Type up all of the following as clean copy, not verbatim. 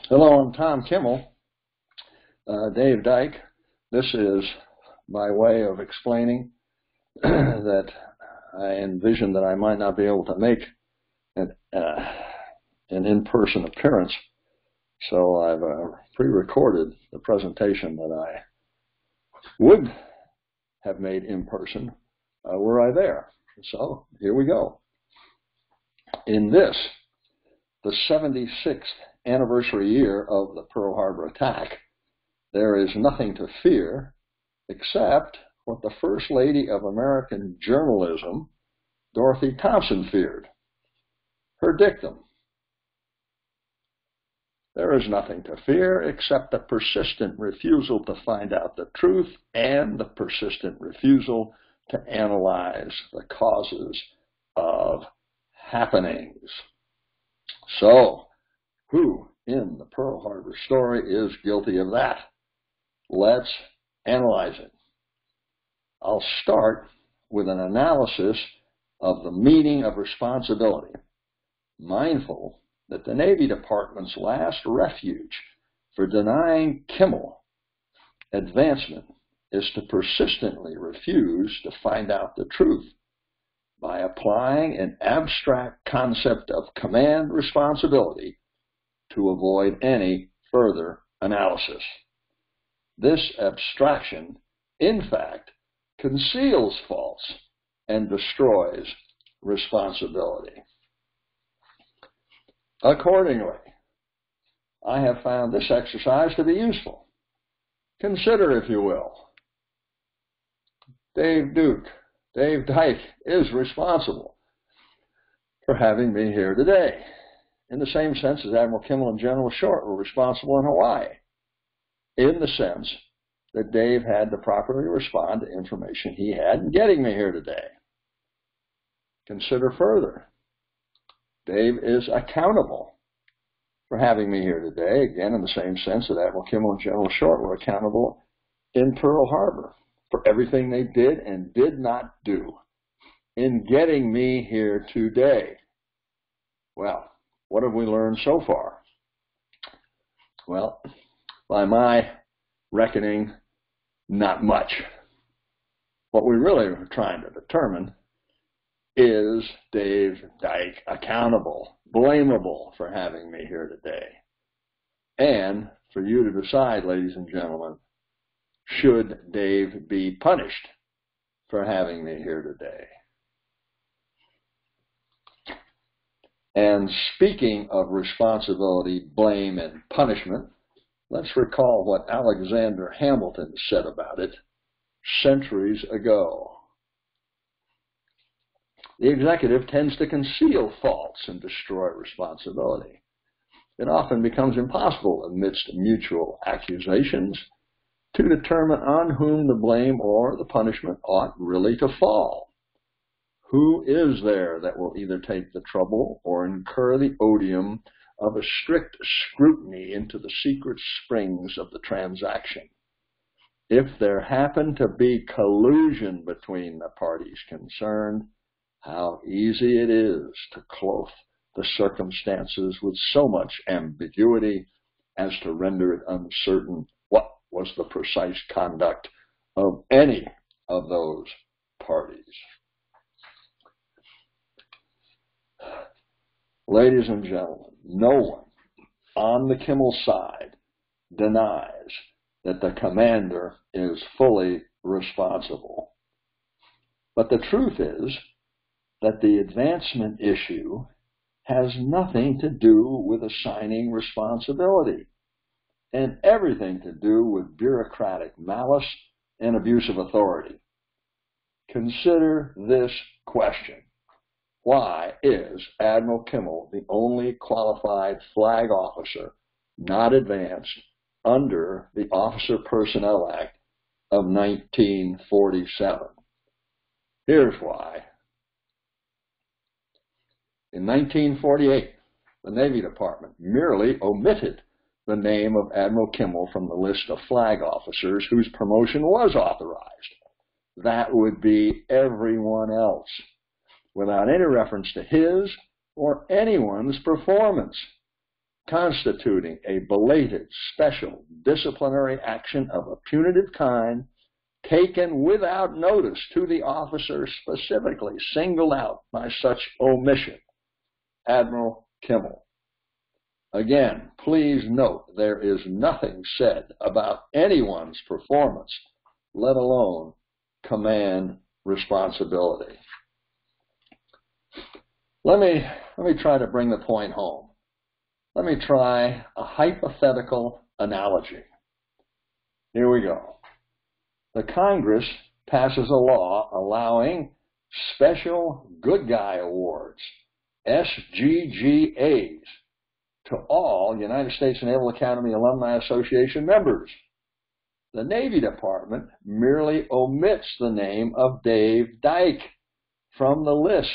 Hello, I'm Tom Kimmel. Dave Dyke. This is my way of explaining that I envisioned that I might not be able to make an in-person appearance, so I've pre-recorded the presentation that I would have made in person were I there. So here we go. In this, the 76th anniversary year of the Pearl Harbor attack, there is nothing to fear except what the First Lady of American journalism, Dorothy Thompson, feared. Her dictum: there is nothing to fear except the persistent refusal to find out the truth and the persistent refusal to analyze the causes of happenings. So, who in the Pearl Harbor story is guilty of that? Let's analyze it. I'll start with an analysis of the meaning of responsibility, mindful that the Navy Department's last refuge for denying Kimmel advancement is to persistently refuse to find out the truth by applying an abstract concept of command responsibility to avoid any further analysis. This abstraction, in fact, conceals faults and destroys responsibility. Accordingly, I have found this exercise to be useful. Consider, if you will, Dave Dyke is responsible for having me here today, in the same sense as Admiral Kimmel and General Short were responsible in Hawaii, in the sense that Dave had to properly respond to information he had in getting me here today. Consider further, Dave is accountable for having me here today, again in the same sense that Admiral Kimmel and General Short were accountable in Pearl Harbor for everything they did and did not do in getting me here today. Well, what have we learned so far? Well, by my reckoning, not much. What we really are trying to determine is Dave Dyke accountable, blamable for having me here today? And for you to decide, ladies and gentlemen, should Dave be punished for having me here today? And speaking of responsibility, blame, and punishment, let's recall what Alexander Hamilton said about it centuries ago. The executive tends to conceal faults and destroy responsibility. It often becomes impossible amidst mutual accusations to determine on whom the blame or the punishment ought really to fall. Who is there that will either take the trouble or incur the odium of a strict scrutiny into the secret springs of the transaction? If there happen to be collusion between the parties concerned, how easy it is to clothe the circumstances with so much ambiguity as to render it uncertain what was the precise conduct of any of those parties. Ladies and gentlemen, no one on the Kimmel side denies that the commander is fully responsible. But the truth is that the advancement issue has nothing to do with assigning responsibility and everything to do with bureaucratic malice and abuse of authority. Consider this question: why is Admiral Kimmel the only qualified flag officer not advanced under the Officer Personnel Act of 1947? Here's why. In 1948, the Navy Department merely omitted the name of Admiral Kimmel from the list of flag officers whose promotion was authorized. That would be everyone else, without any reference to his or anyone's performance. constituting a belated special disciplinary action of a punitive kind taken without notice to the officer specifically singled out by such omission. Admiral Kimmel. Again, please note there is nothing said about anyone's performance, let alone command responsibility. Let me try to bring the point home. Let me try a hypothetical analogy. Here we go. The Congress passes a law allowing special good guy awards, SGGAs, to all United States Naval Academy Alumni Association members. The Navy Department merely omits the name of Dave Dyke from the list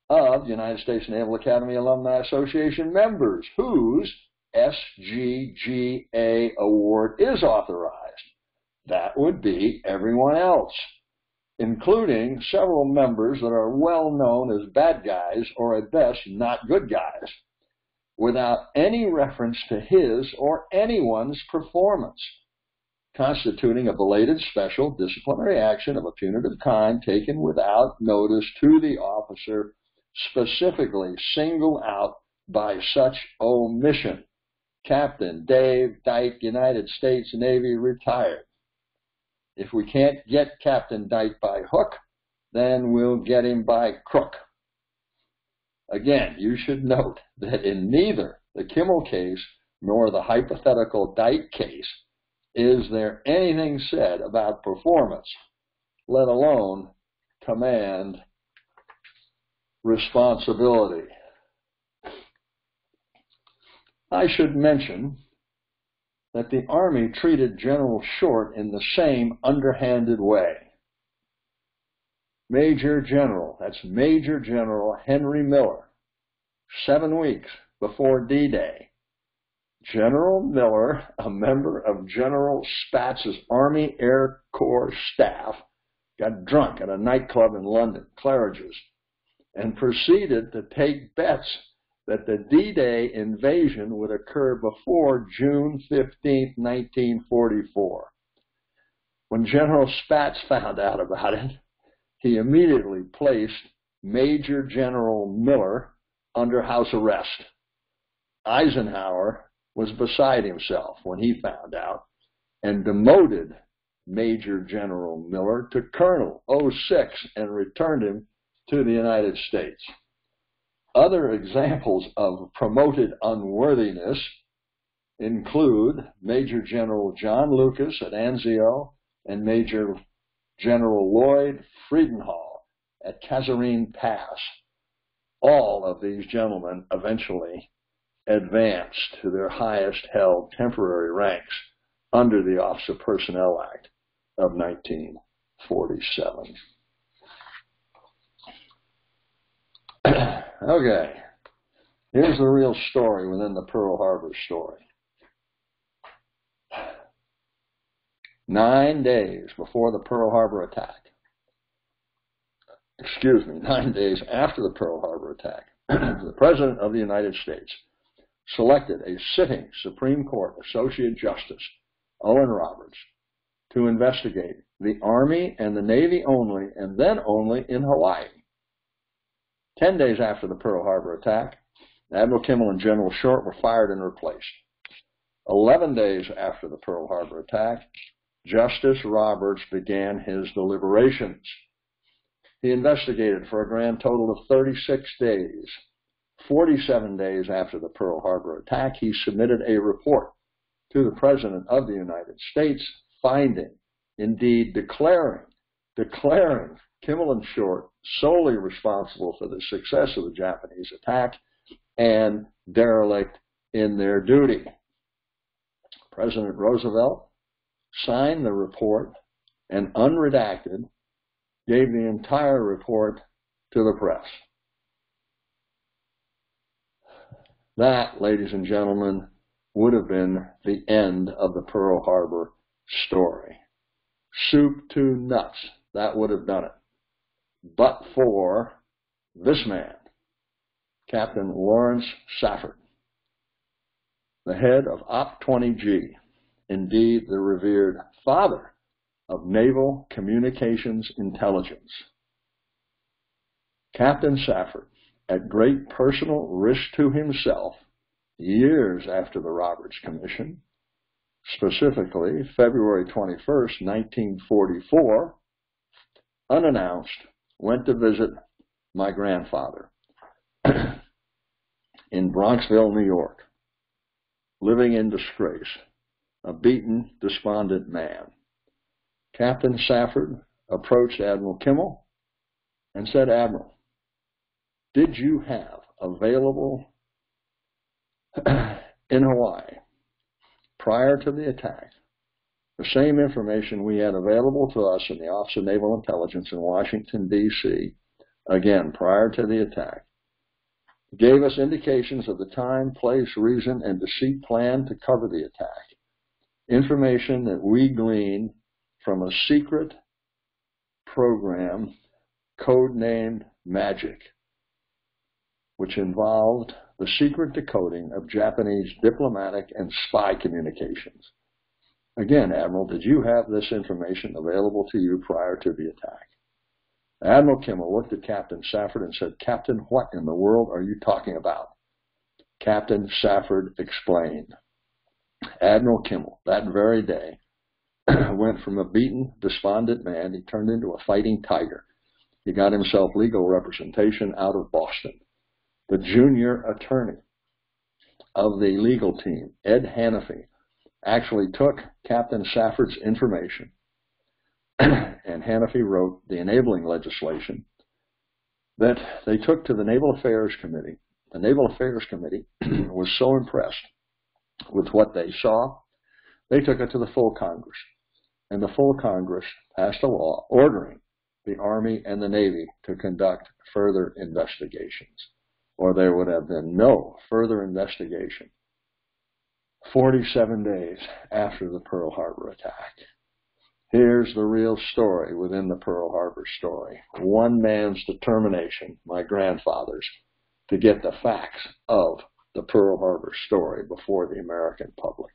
of United States Naval Academy Alumni Association members whose SGGA award is authorized. That would be everyone else, including several members that are well known as bad guys or at best not good guys, without any reference to his or anyone's performance, constituting a belated special disciplinary action of a punitive kind taken without notice to the officer specifically singled out by such omission. Captain Dave Dyke, United States Navy, retired. If we can't get Captain Dyke by hook, then we'll get him by crook. Again, you should note that in neither the Kimmel case nor the hypothetical Dyke case is there anything said about performance, let alone command responsibility. I should mention that the Army treated General Short in the same underhanded way. Major General, that's Major General Henry Miller, 7 weeks before D-Day. General Miller, a member of General Spatz's Army Air Corps staff, got drunk at a nightclub in London, Claridge's, and proceeded to take bets that the D-Day invasion would occur before June 15, 1944. When General Spatz found out about it, he immediately placed Major General Miller under house arrest. Eisenhower was beside himself when he found out and demoted Major General Miller to Colonel 06 and returned him to the United States. Other examples of promoted unworthiness include Major General John Lucas at Anzio and Major General Lloyd Friedenhall at Kasserine Pass. All of these gentlemen eventually advanced to their highest held temporary ranks under the Officer Personnel Act of 1947. Okay, here's the real story within the Pearl Harbor story. 9 days before the Pearl Harbor attack, 9 days after the Pearl Harbor attack, the President of the United States selected a sitting Supreme Court Associate Justice, Owen Roberts, to investigate the Army and the Navy only, and then only in Hawaii. 10 days after the Pearl Harbor attack, Admiral Kimmel and General Short were fired and replaced. 11 days after the Pearl Harbor attack, Justice Roberts began his deliberations. He investigated for a grand total of 36 days. 47 days after the Pearl Harbor attack, he submitted a report to the President of the United States, finding, indeed declaring Kimmel and Short solely responsible for the success of the Japanese attack and derelict in their duty. President Roosevelt signed the report and, unredacted, gave the entire report to the press. That, ladies and gentlemen, would have been the end of the Pearl Harbor story. Soup to nuts, that would have done it. But for this man, Captain Lawrence Safford. the head of Op 20G, indeed the revered father of naval communications intelligence. Captain Safford, at great personal risk to himself, years after the Roberts Commission, specifically February 21st, 1944, unannounced, went to visit my grandfather in Bronxville, New York, living in disgrace, a beaten, despondent man. Captain Safford approached Admiral Kimmel and said, "Admiral, did you have available in Hawaii prior to the attack the same information we had available to us in the Office of Naval Intelligence in Washington, D.C., again, prior to the attack, gave us indications of the time, place, reason, and deceit plan to cover the attack, information that we gleaned from a secret program codenamed Magic, which involved the secret decoding of Japanese diplomatic and spy communications. Again, Admiral, did you have this information available to you prior to the attack?" Admiral Kimmel looked at Captain Safford and said, "Captain, what in the world are you talking about?" Captain Safford explained. Admiral Kimmel, that very day, went from a beaten, despondent man, he turned into a fighting tiger. He got himself legal representation out of Boston. The junior attorney of the legal team, Ed Hannafy, actually took Captain Safford's information, and Hannafy wrote the enabling legislation that they took to the Naval Affairs Committee. The Naval Affairs Committee was so impressed with what they saw, they took it to the full Congress. And the full Congress passed a law ordering the Army and the Navy to conduct further investigations, or there would have been no further investigation 47 days after the Pearl Harbor attack. Here's the real story within the Pearl Harbor story. One man's determination, my grandfather's, to get the facts of the Pearl Harbor story before the American public.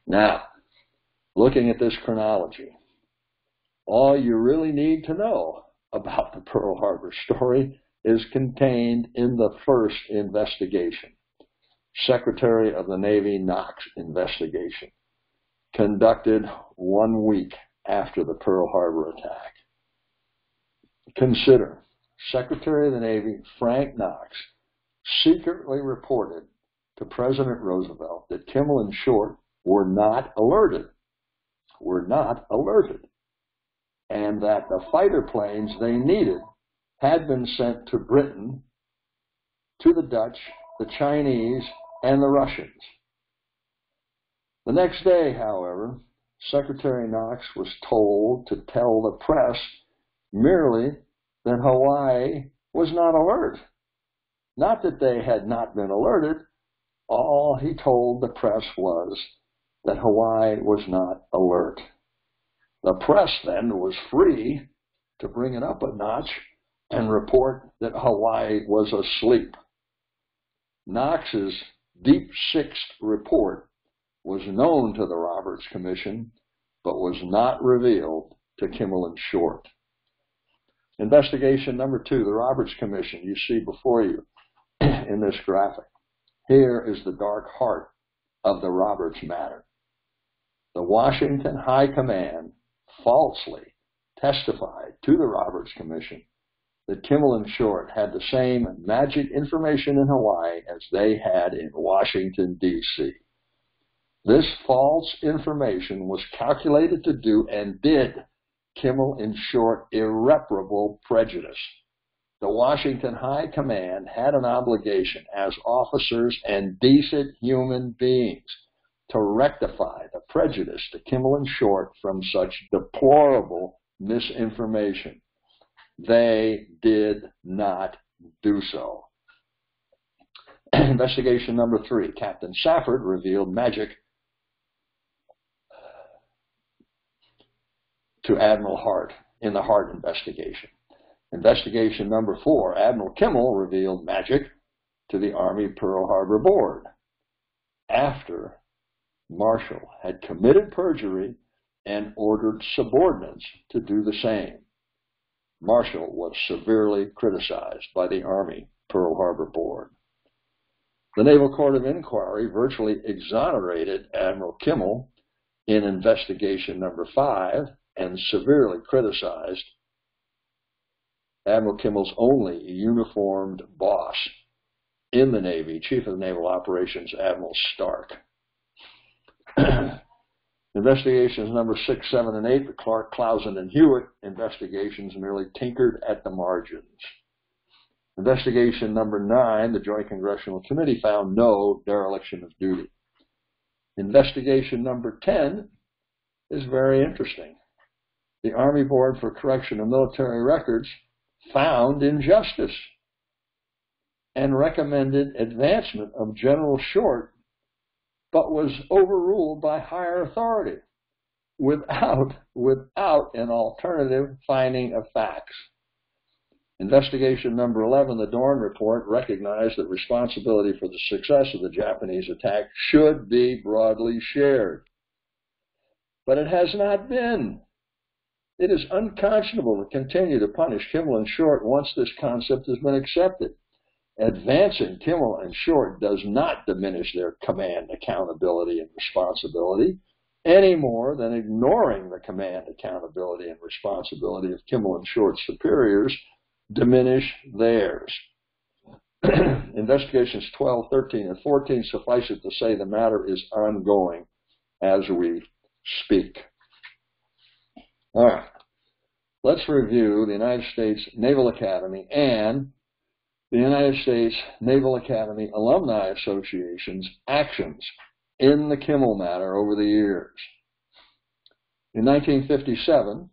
Now, looking at this chronology, all you really need to know about the Pearl Harbor story is contained in the first investigation, Secretary of the Navy Knox investigation, conducted 1 week after the Pearl Harbor attack. Consider, Secretary of the Navy Frank Knox secretly reported to President Roosevelt that Kimmel and Short were not alerted, and that the fighter planes they needed had been sent to Britain, to the Dutch, the Chinese, and the Russians. The next day, however, Secretary Knox was told to tell the press merely that Hawaii was not alert. Not that they had not been alerted. All he told the press was that Hawaii was not alert. The press then was free to bring it up a notch and report that Hawaii was asleep. Knox's Deep Sixth report was known to the Roberts Commission, but was not revealed to Kimmel and Short. Investigation number 2, the Roberts Commission, you see before you in this graphic. Here is the dark heart of the Roberts matter. The Washington High Command falsely testified to the Roberts Commission that Kimmel and Short had the same magic information in Hawaii as they had in Washington, D.C. This false information was calculated to do and did Kimmel and Short irreparable prejudice. The Washington High Command had an obligation as officers and decent human beings to rectify the prejudice to Kimmel and Short from such deplorable misinformation. They did not do so. Investigation number 3, Captain Safford revealed magic to Admiral Hart in the Hart investigation. Investigation number 4, Admiral Kimmel revealed magic to the Army Pearl Harbor Board. after Marshall had committed perjury and ordered subordinates to do the same. Marshall was severely criticized by the Army Pearl Harbor Board. The Naval Court of Inquiry virtually exonerated Admiral Kimmel in Investigation Number 5 and severely criticized Admiral Kimmel's only uniformed boss in the Navy, Chief of Naval Operations, Admiral Stark. Investigations number 6, 7, and 8, the Clark, Clausen, and Hewitt investigations merely tinkered at the margins. Investigation number 9, the Joint Congressional Committee found no dereliction of duty. Investigation number 10 is very interesting. The Army Board for Correction of Military Records found injustice and recommended advancement of General Short, but was overruled by higher authority without an alternative finding of facts. Investigation number 11, the Dorn Report, recognized that responsibility for the success of the Japanese attack should be broadly shared. But it has not been. It is unconscionable to continue to punish Kimmel and Short once this concept has been accepted. Advancing Kimmel and Short does not diminish their command, accountability, and responsibility any more than ignoring the command, accountability, and responsibility of Kimmel and Short's superiors diminish theirs. Investigations 12, 13, and 14 suffice it to say the matter is ongoing as we speak. All right, let's review the United States Naval Academy and the United States Naval Academy Alumni Association's actions in the Kimmel matter over the years. In 1957,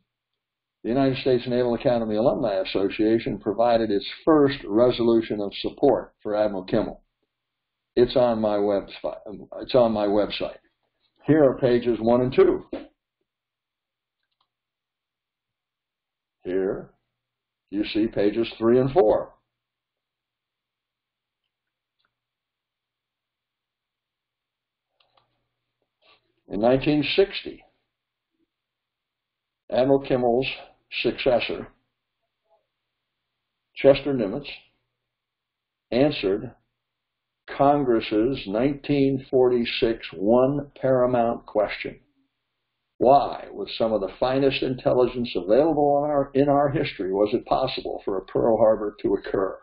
the United States Naval Academy Alumni Association provided its first resolution of support for Admiral Kimmel. It's on my website. Here are pages 1 and 2. Here you see pages 3 and 4. In 1960, Admiral Kimmel's successor, Chester Nimitz, answered Congress's 1946 one paramount question. Why, with some of the finest intelligence available in our history, was it possible for a Pearl Harbor to occur?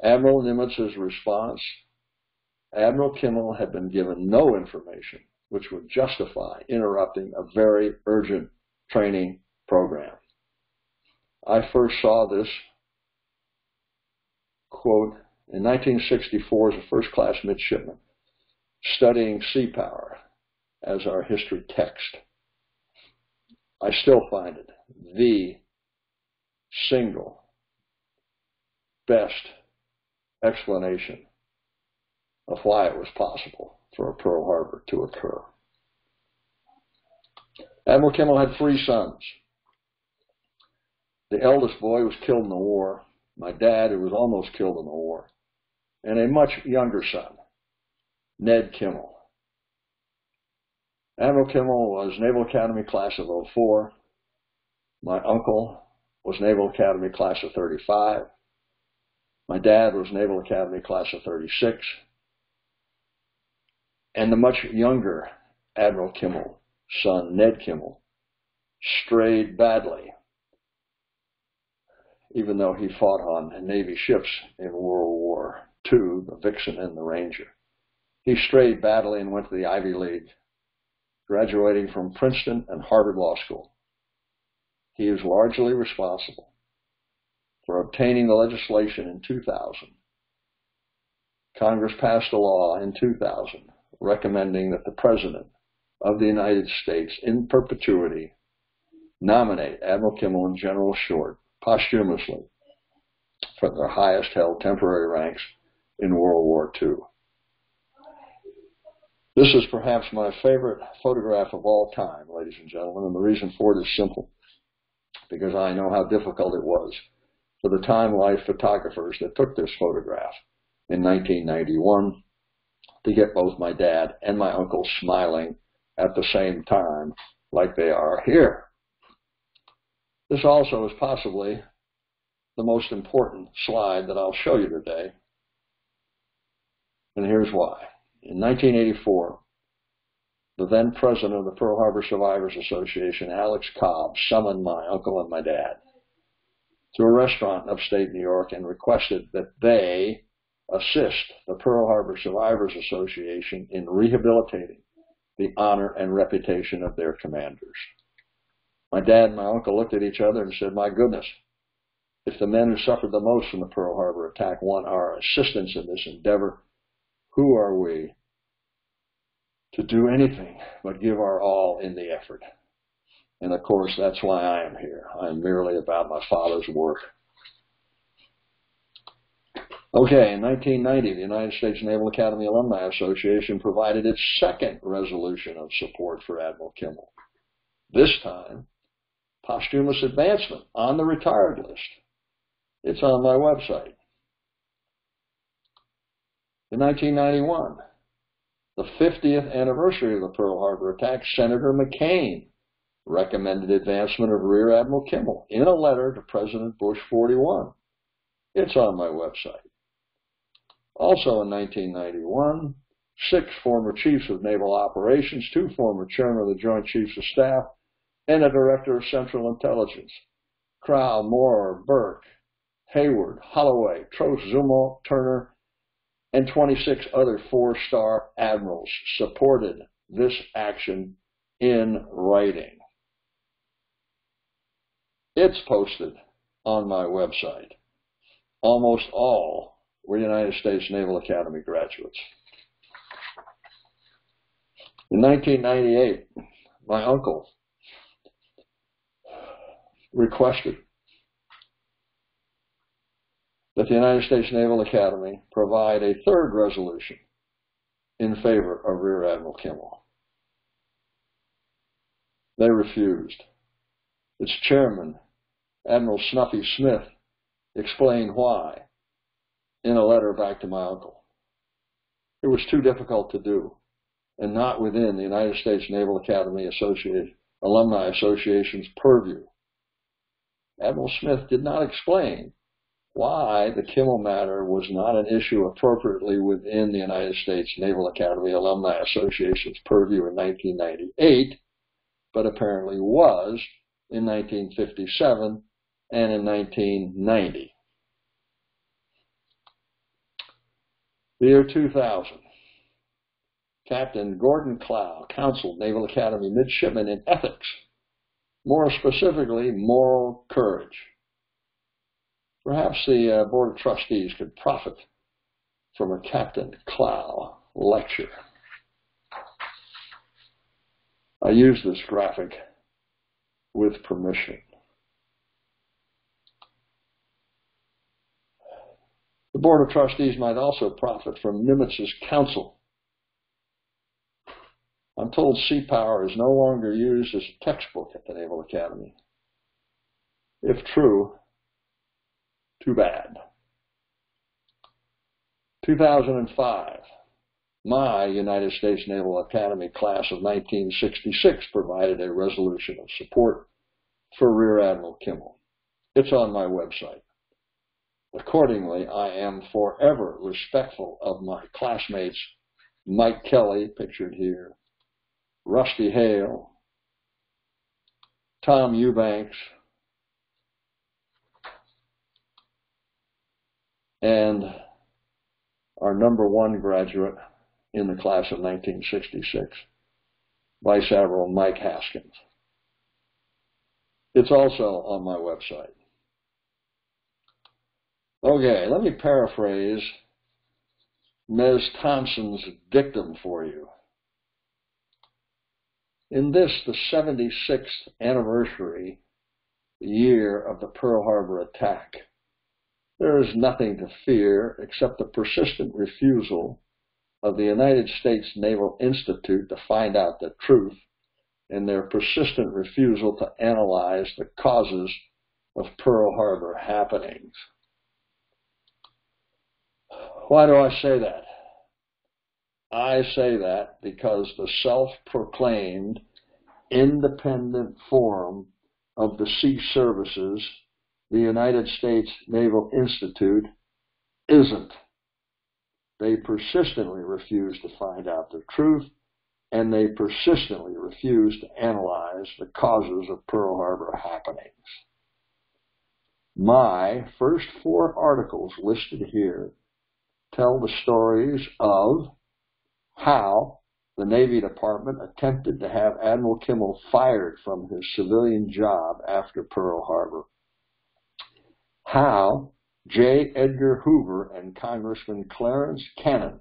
Admiral Nimitz's response: Admiral Kimmel had been given no information which would justify interrupting a very urgent training program. I first saw this, quote, in 1964 as a first-class midshipman, studying sea power as our history text. I still find it the single best explanation of why it was possible for a Pearl Harbor to occur. Admiral Kimmel had 3 sons. The eldest boy was killed in the war, my dad, who was almost killed in the war, and a much younger son, Ned Kimmel. Admiral Kimmel was Naval Academy class of 04. My uncle was Naval Academy class of 35. My dad was Naval Academy class of 36. And the much younger Admiral Kimmel, son Ned Kimmel, strayed badly, even though he fought on Navy ships in World War II, the Vixen and the Ranger. He strayed badly and went to the Ivy League, graduating from Princeton and Harvard Law School. He is largely responsible for obtaining the legislation in 2000. Congress passed a law in 2000 recommending that the President of the United States in perpetuity nominate Admiral Kimmel and General Short posthumously for their highest held temporary ranks in World War II. This is perhaps my favorite photograph of all time, ladies and gentlemen, and the reason for it is simple, because I know how difficult it was for the Time Life photographers that took this photograph in 1991 to get both my dad and my uncle smiling at the same time, like they are here. This also is possibly the most important slide that I'll show you today. And here's why. In 1984, the then president of the Pearl Harbor Survivors Association, Alex Cobb, summoned my uncle and my dad to a restaurant in upstate New York and requested that they assist the Pearl Harbor Survivors Association in rehabilitating the honor and reputation of their commanders. My dad and my uncle looked at each other and said, "My goodness, if the men who suffered the most from the Pearl Harbor attack want our assistance in this endeavor, who are we to do anything but give our all in the effort?" And of course, that's why I am here. I am merely about my father's work. Okay, in 1990, the United States Naval Academy Alumni Association provided its second resolution of support for Admiral Kimmel. This time, posthumous advancement on the retired list. It's on my website. In 1991, the 50th anniversary of the Pearl Harbor attack, Senator McCain recommended advancement of Rear Admiral Kimmel in a letter to President Bush 41. It's on my website. Also in 1991, 6 former chiefs of naval operations, 2 former chairmen of the Joint Chiefs of Staff, and a director of Central Intelligence, Crow, Moore, Burke, Hayward, Holloway, Trost, Zumwalt, Turner, and 26 other 4-star admirals supported this action in writing. It's posted on my website. Almost all were United States Naval Academy graduates. In 1998, my uncle requested that the United States Naval Academy provide a third resolution in favor of Rear Admiral Kimmel. They refused. Its chairman, Admiral Snuffy Smith, explained why in a letter back to my uncle. It was too difficult to do, and not within the United States Naval Academy Alumni Association's purview. Admiral Smith did not explain why the Kimmel matter was not an issue appropriately within the United States Naval Academy Alumni Association's purview in 1998, but apparently was in 1957 and in 1990. The year 2000, Captain Gordon Clow counseled Naval Academy midshipmen in ethics, more specifically, moral courage. Perhaps the Board of Trustees could profit from a Captain Clow lecture. I use this graphic with permission. The Board of Trustees might also profit from Nimitz's counsel. I'm told sea power is no longer used as a textbook at the Naval Academy. If true, too bad. 2005, my United States Naval Academy class of 1966 provided a resolution of support for Rear Admiral Kimmel. It's on my website. Accordingly, I am forever respectful of my classmates, Mike Kelly, pictured here, Rusty Hale, Tom Eubanks, and our #1 graduate in the class of 1966, Vice Admiral Mike Haskins. It's also on my website. Okay, let me paraphrase Ms. Thompson's dictum for you. In this, the 76th anniversary year of the Pearl Harbor attack, there is nothing to fear except the persistent refusal of the United States Naval Institute to find out the truth and their persistent refusal to analyze the causes of Pearl Harbor happenings. Why do I say that? I say that because the self-proclaimed independent forum of the Sea Services, the United States Naval Institute, isn't. They persistently refuse to find out the truth, and they persistently refuse to analyze the causes of Pearl Harbor happenings. My first 4 articles listed here tell the stories of how the Navy Department attempted to have Admiral Kimmel fired from his civilian job after Pearl Harbor, how J. Edgar Hoover and Congressman Clarence Cannon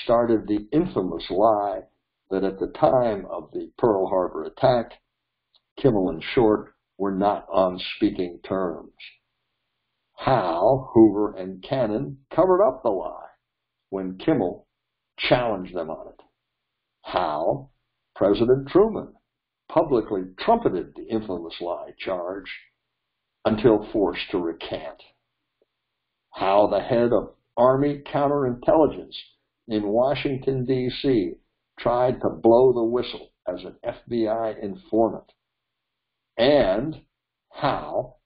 started the infamous lie that at the time of the Pearl Harbor attack, Kimmel and Short were not on speaking terms, how Hoover and Cannon covered up the lie when Kimmel challenged them on it, how President Truman publicly trumpeted the infamous lie charge until forced to recant, how the head of Army counterintelligence in Washington, D.C. tried to blow the whistle as an FBI informant, and how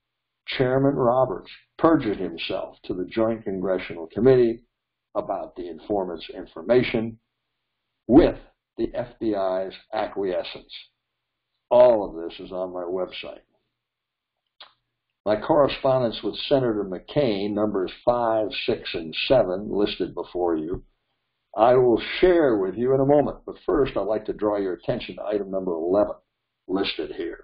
Chairman Roberts perjured himself to the Joint Congressional Committee about the informant's information with the FBI's acquiescence. All of this is on my website. My correspondence with Senator McCain, numbers 5, 6, and 7, listed before you, I will share with you in a moment. But first, I'd like to draw your attention to item number 11, listed here.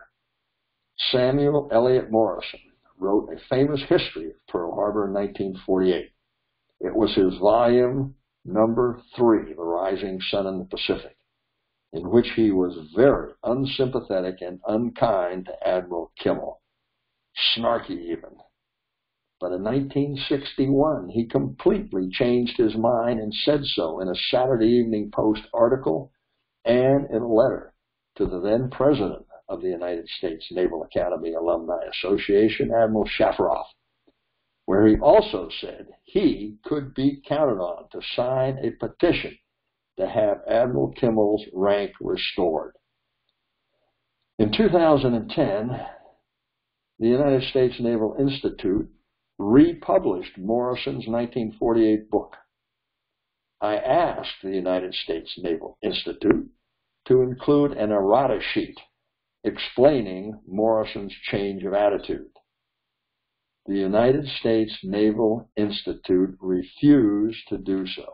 Samuel Eliot Morison wrote a famous history of Pearl Harbor in 1948. It was his volume number 3, The Rising Sun in the Pacific, in which he was very unsympathetic and unkind to Admiral Kimmel, snarky even. But in 1961, he completely changed his mind and said so in a Saturday Evening Post article and in a letter to the then president of the United States Naval Academy Alumni Association, Admiral Shafroth, where he also said he could be counted on to sign a petition to have Admiral Kimmel's rank restored. In 2010, the United States Naval Institute republished Morison's 1948 book. I asked the United States Naval Institute to include an errata sheet explaining Morison's change of attitude. The United States Naval Institute refused to do so.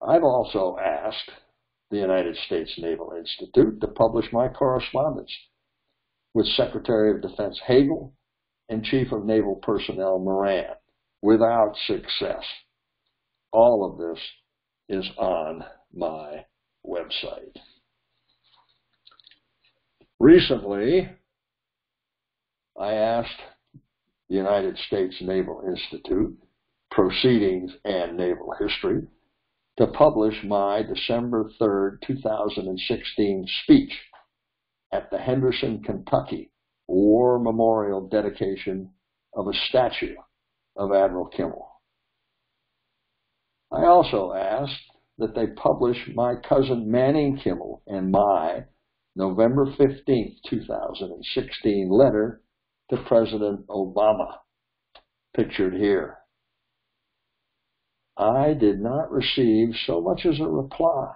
I've also asked the United States Naval Institute to publish my correspondence with Secretary of Defense Hagel and Chief of Naval Personnel Moran, without success. All of this is on my website. Recently, I asked the United States Naval Institute, Proceedings and Naval History, to publish my December 3rd, 2016 speech at the Henderson, Kentucky War Memorial dedication of a statue of Admiral Kimmel. I also asked that they publish my cousin Manning Kimmel and my November 15th, 2016 letter to President Obama, pictured here. I did not receive so much as a reply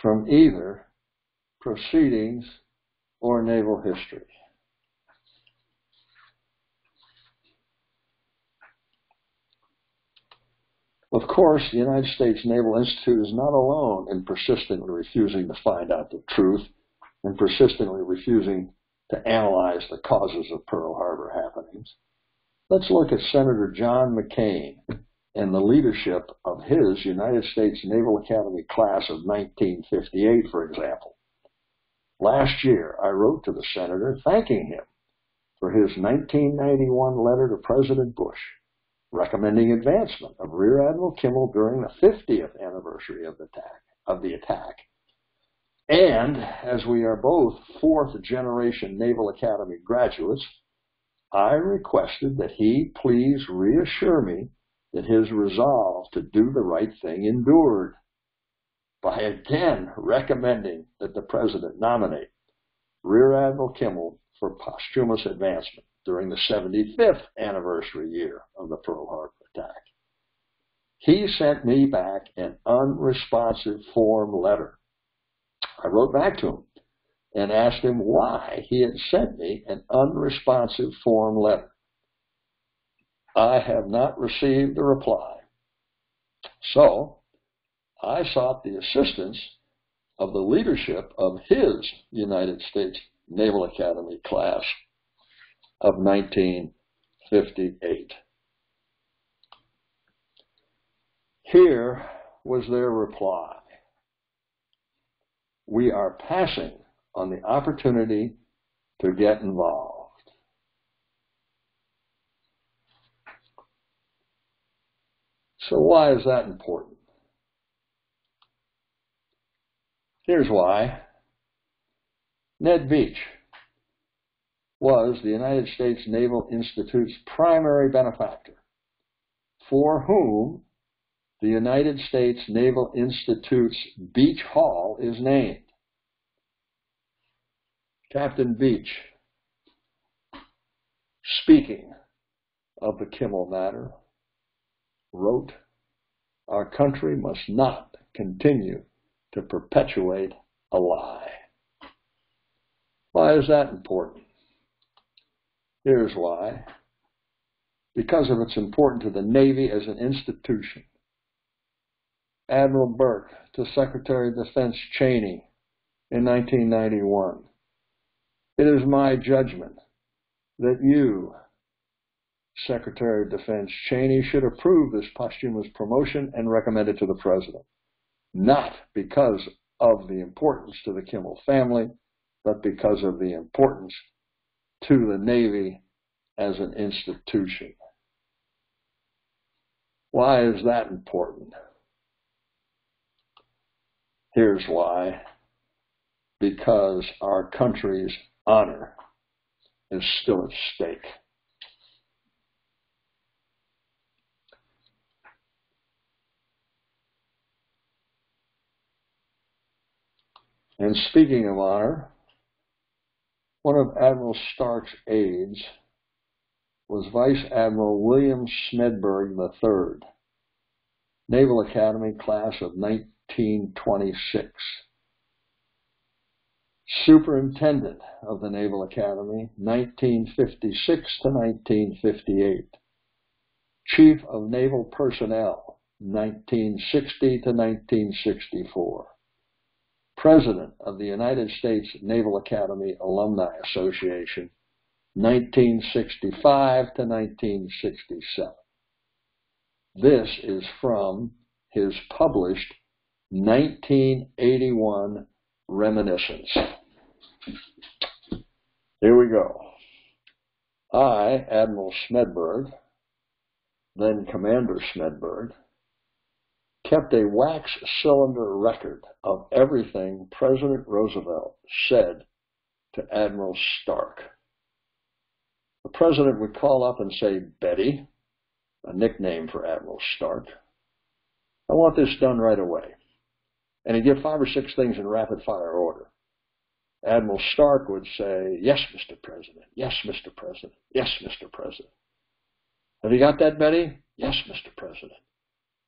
from either Proceedings or Naval History. Of course, the United States Naval Institute is not alone in persistently refusing to find out the truth and persistently refusing to analyze the causes of Pearl Harbor happenings. Let's look at Senator John McCain and the leadership of his United States Naval Academy class of 1958, for example. Last year, I wrote to the senator thanking him for his 1991 letter to President Bush, recommending advancement of Rear Admiral Kimmel during the 50th anniversary of the attack. And as we are both fourth-generation Naval Academy graduates, I requested that he please reassure me that his resolve to do the right thing endured by again recommending that the President nominate Rear Admiral Kimmel for posthumous advancement during the 75th anniversary year of the Pearl Harbor attack. He sent me back an unresponsive form letter. I wrote back to him and asked him why he had sent me an unresponsive form letter. I have not received a reply. So I sought the assistance of the leadership of his United States Naval Academy class of 1958. Here was their reply. We are passing on the opportunity to get involved. So why is that important? Here's why. Ned Beach was the United States Naval Institute's primary benefactor, for whom the United States Naval Institute's Beach Hall is named. Captain Beach, speaking of the Kimmel matter, wrote, "Our country must not continue to perpetuate a lie." Why is that important? Here's why. Because of its importance to the Navy as an institution. Admiral Burke to Secretary of Defense Cheney in 1991. It is my judgment that you, Secretary of Defense Cheney, should approve this posthumous promotion and recommend it to the President, not because of the importance to the Kimmel family, but because of the importance to the Navy as an institution. Why is that important? Here's why. Because our country's honor is still at stake. And speaking of honor, one of Admiral Stark's aides was Vice Admiral William Smedberg III, Naval Academy class of 1926. Superintendent of the Naval Academy, 1956 to 1958. Chief of Naval Personnel, 1960 to 1964. President of the United States Naval Academy Alumni Association, 1965 to 1967. This is from his published 1981 Reminiscence. Here we go. I, Admiral Smedberg, then Commander Smedberg, kept a wax cylinder record of everything President Roosevelt said to Admiral Stark. The President would call up and say, "Betty," a nickname for Admiral Stark, "I want this done right away." And he'd give 5 or 6 things in rapid fire order. Admiral Stark would say, "Yes, Mr. President. Yes, Mr. President. Yes, Mr. President." "Have you got that, Betty?" "Yes, Mr. President."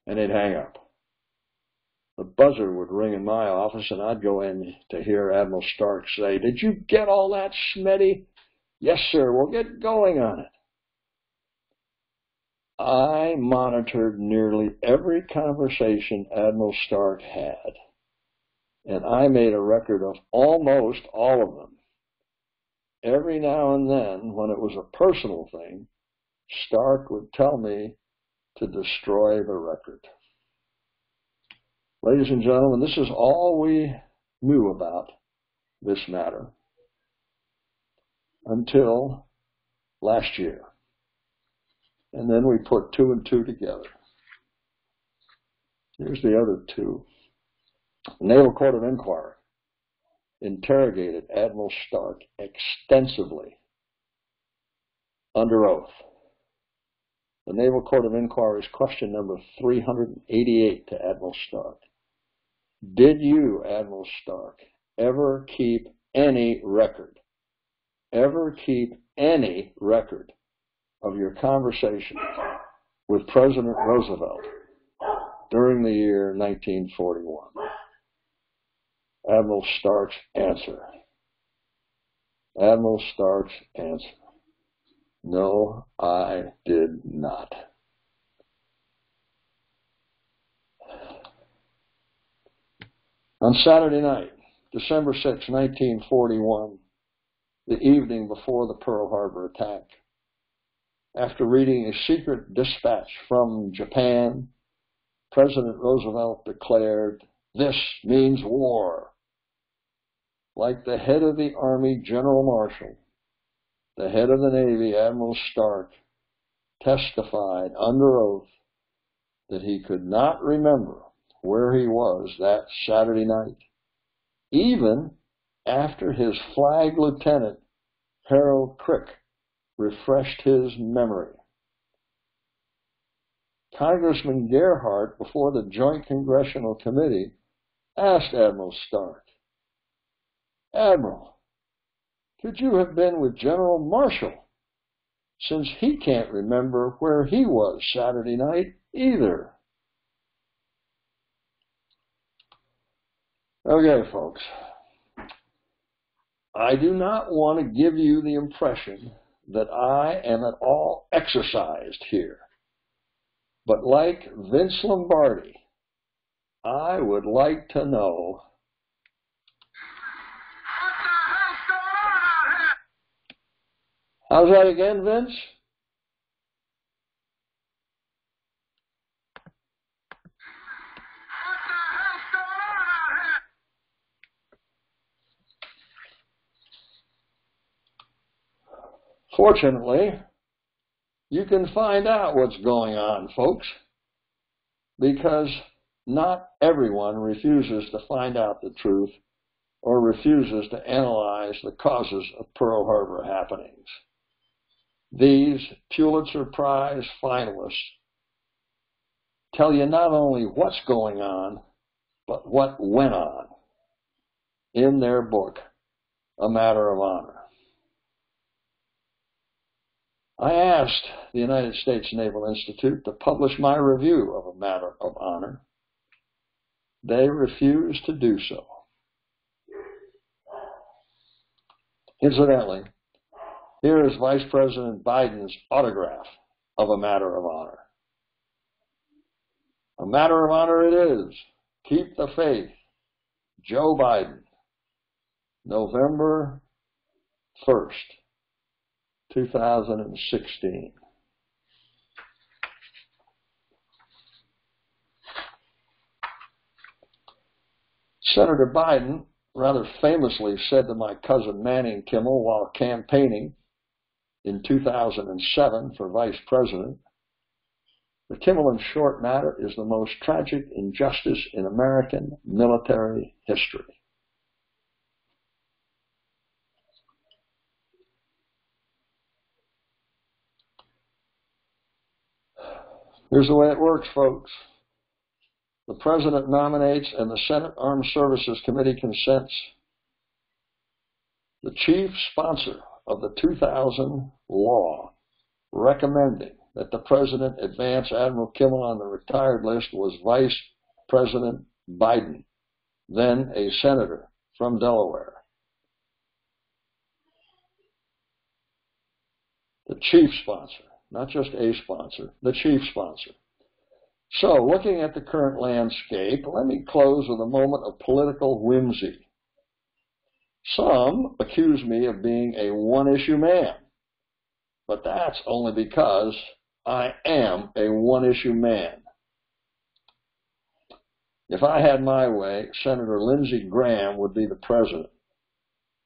And they'd hang up. The buzzer would ring in my office, and I'd go in to hear Admiral Stark say, "Did you get all that, Smeddy?" "Yes, sir. We'll get going on it." I monitored nearly every conversation Admiral Stark had, and I made a record of almost all of them. Every now and then, when it was a personal thing, Stark would tell me to destroy the record. Ladies and gentlemen, this is all we knew about this matter until last year. And then we put 2 and 2 together. Here's the other 2. The Naval Court of Inquiry interrogated Admiral Stark extensively under oath. The Naval Court of Inquiry's question number 388 to Admiral Stark. Did you, Admiral Stark, ever keep any record of your conversation with President Roosevelt during the year 1941? Admiral Stark's answer. No, I did not. On Saturday night, December 6, 1941, the evening before the Pearl Harbor attack, after reading a secret dispatch from Japan, President Roosevelt declared, "This means war." Like the head of the Army, General Marshall, the head of the Navy, Admiral Stark, testified under oath that he could not remember where he was that Saturday night, even after his flag lieutenant, Harold Crick, refreshed his memory. Congressman Gerhardt, before the Joint Congressional Committee, asked Admiral Stark, "Admiral, could you have been with General Marshall, since he can't remember where he was Saturday night either?" Okay, folks, I do not want to give you the impression that I am at all exercised here, but like Vince Lombardi, I would like to know, what the hell's going on out here? How's that again, Vince? What the hell's going on out here? Fortunately, you can find out what's going on, folks, because not everyone refuses to find out the truth or refuses to analyze the causes of Pearl Harbor happenings. These Pulitzer Prize finalists tell you not only what's going on, but what went on in their book, A Matter of Honor. I asked the United States Naval Institute to publish my review of A Matter of Honor. They refused to do so. Incidentally, here is Vice President Biden's autograph of A Matter of Honor. A matter of honor it is. Keep the faith. Joe Biden, November 1st, 2016. Senator Biden rather famously said to my cousin Manning Kimmel while campaigning in 2007 for vice president, "The Kimmel and Short matter is the most tragic injustice in American military history." Here's the way it works, folks. The President nominates and the Senate Armed Services Committee consents. The chief sponsor of the 2000 law recommending that the President advance Admiral Kimmel on the retired list was Vice President Biden, then a senator from Delaware. The chief sponsor, not just a sponsor, the chief sponsor. So, looking at the current landscape, let me close with a moment of political whimsy. Some accuse me of being a one-issue man, but that's only because I am a one-issue man. If I had my way, Senator Lindsey Graham would be the president,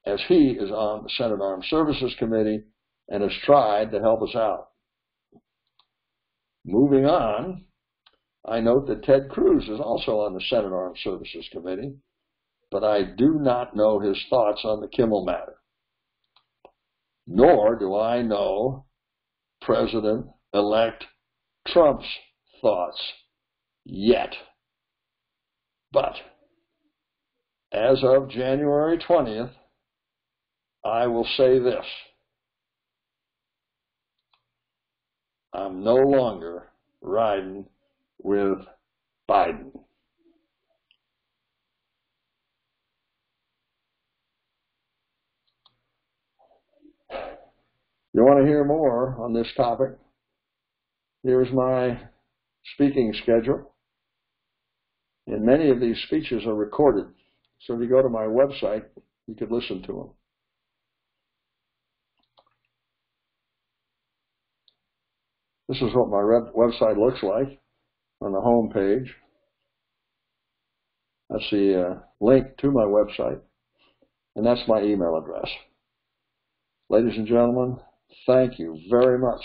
as he is on the Senate Armed Services Committee and has tried to help us out. Moving on, I note that Ted Cruz is also on the Senate Armed Services Committee, but I do not know his thoughts on the Kimmel matter. Nor do I know President-elect Trump's thoughts yet. But as of January 20th, I will say this. I'm no longer riding with Biden. You want to hear more on this topic? Here's my speaking schedule. And many of these speeches are recorded. So if you go to my website, you could listen to them. This is what my website looks like on the home page. That's the link to my website. And that's my email address. Ladies and gentlemen, thank you very much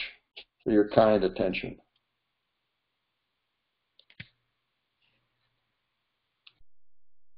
for your kind attention.